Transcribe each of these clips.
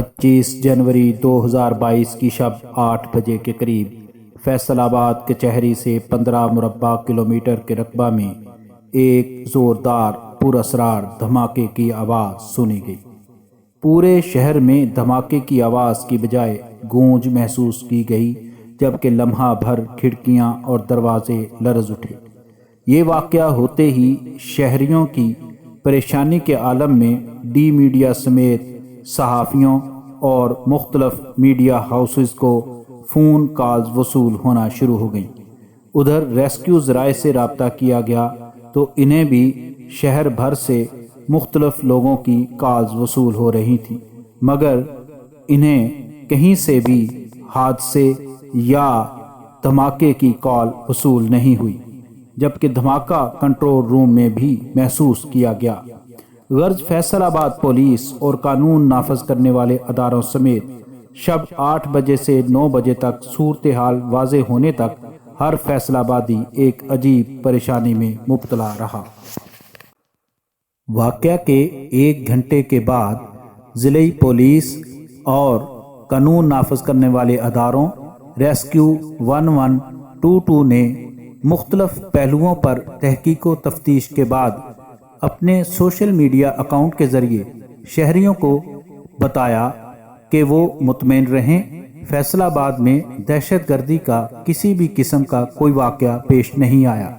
25 جنوری 2022 کی شب 8 بجے کے قریب فیصل آباد کچہری سے 15 مربع کلومیٹر کے رقبہ میں ایک زوردار پراسرار دھماکے کی آواز سنی گئی۔ پورے شہر میں دھماکے کی آواز کی بجائے گونج محسوس کی گئی، جبکہ لمحہ بھر کھڑکیاں اور دروازے لرز اٹھے۔ یہ واقعہ ہوتے ہی شہریوں کی پریشانی کے عالم میں ڈی میڈیا سمیت صحافیوں اور مختلف میڈیا ہاؤسز کو فون کالز وصول ہونا شروع ہو گئیں۔ ادھر ریسکیو ذرائع سے رابطہ کیا گیا تو انہیں بھی شہر بھر سے مختلف لوگوں کی کالز وصول ہو رہی تھیں، مگر انہیں کہیں سے بھی حادثے یا دھماکے کی کال وصول نہیں ہوئی، جبکہ دھماکہ کنٹرول روم میں بھی محسوس کیا گیا۔ غرض فیصل آباد پولیس اور قانون نافذ کرنے والے اداروں سمیت شب 8 بجے سے 9 بجے تک صورتحال واضح ہونے تک ہر فیصل آبادی ایک عجیب پریشانی میں مبتلا رہا۔ واقعہ کے 1 گھنٹے کے بعد ضلعی پولیس اور قانون نافذ کرنے والے اداروں ریسکیو 1122 نے مختلف پہلوؤں پر تحقیق و تفتیش کے بعد اپنے سوشل میڈیا اکاؤنٹ کے ذریعے شہریوں کو بتایا کہ وہ مطمئن رہیں، فیصل آباد میں دہشت گردی کا کسی بھی قسم کا کوئی واقعہ پیش نہیں آیا،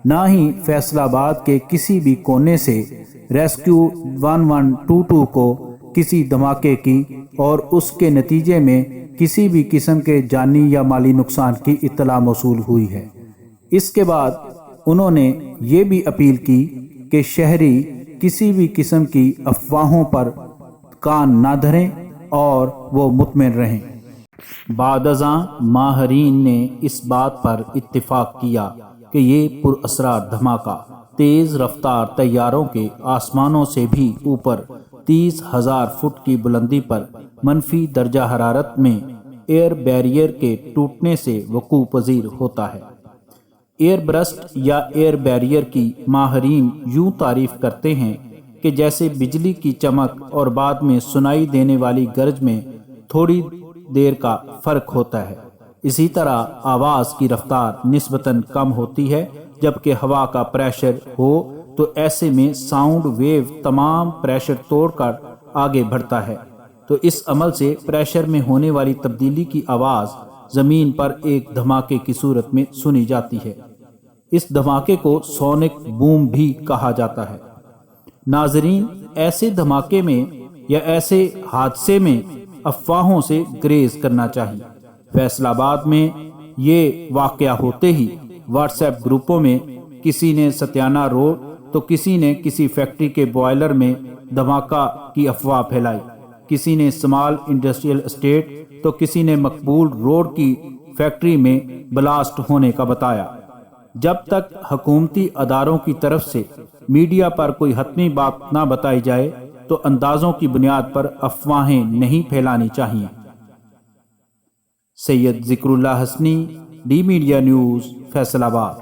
نہ ہی فیصل آباد کے کسی بھی کونے سے ریسکیو 1122 کو کسی دھماکے کی اور اس کے نتیجے میں کسی بھی قسم کے جانی یا مالی نقصان کی اطلاع موصول ہوئی ہے۔ اس کے بعد انہوں نے یہ بھی اپیل کی کہ شہری کسی بھی قسم کی افواہوں پر کان نہ دھریں اور وہ مطمئن رہیں۔ بعد ازاں ماہرین نے اس بات پر اتفاق کیا کہ یہ پراسرار دھماکہ تیز رفتار طیاروں کے آسمانوں سے بھی اوپر 30,000 فٹ کی بلندی پر منفی درجہ حرارت میں ایئر بیریئر کے ٹوٹنے سے وقوع پذیر ہوتا ہے۔ ایئر برسٹ یا ایئر بیریئر کی ماہرین یوں تعریف کرتے ہیں کہ جیسے بجلی کی چمک اور بعد میں سنائی دینے والی گرج میں تھوڑی دیر کا فرق ہوتا ہے، اسی طرح آواز کی رفتار نسبتاً کم ہوتی ہے، جبکہ ہوا کا پریشر ہو تو ایسے میں ساؤنڈ ویو تمام پریشر توڑ کر آگے بڑھتا ہے، تو اس عمل سے پریشر میں ہونے والی تبدیلی کی آواز زمین پر ایک دھماکے کی صورت میں سنی جاتی ہے۔ اس دھماکے کو سونک بوم بھی کہا جاتا ہے۔ ناظرین، ایسے دھماکے میں یا ایسے حادثے میں افواہوں سے گریز کرنا چاہیے۔ فیصل آباد میں یہ واقعہ ہوتے ہی واٹس ایپ گروپوں میں کسی نے ستیانہ روڈ تو کسی نے کسی فیکٹری کے بوائلر میں دھماکہ کی افواہ پھیلائی، کسی نے اسمال انڈسٹریل اسٹیٹ تو کسی نے مقبول روڈ کی فیکٹری میں بلاسٹ ہونے کا بتایا۔ جب تک حکومتی اداروں کی طرف سے میڈیا پر کوئی حتمی بات نہ بتائی جائے تو اندازوں کی بنیاد پر افواہیں نہیں پھیلانی چاہیے۔ Syed Zikrullah Hasni, D media news, Faisal آباد۔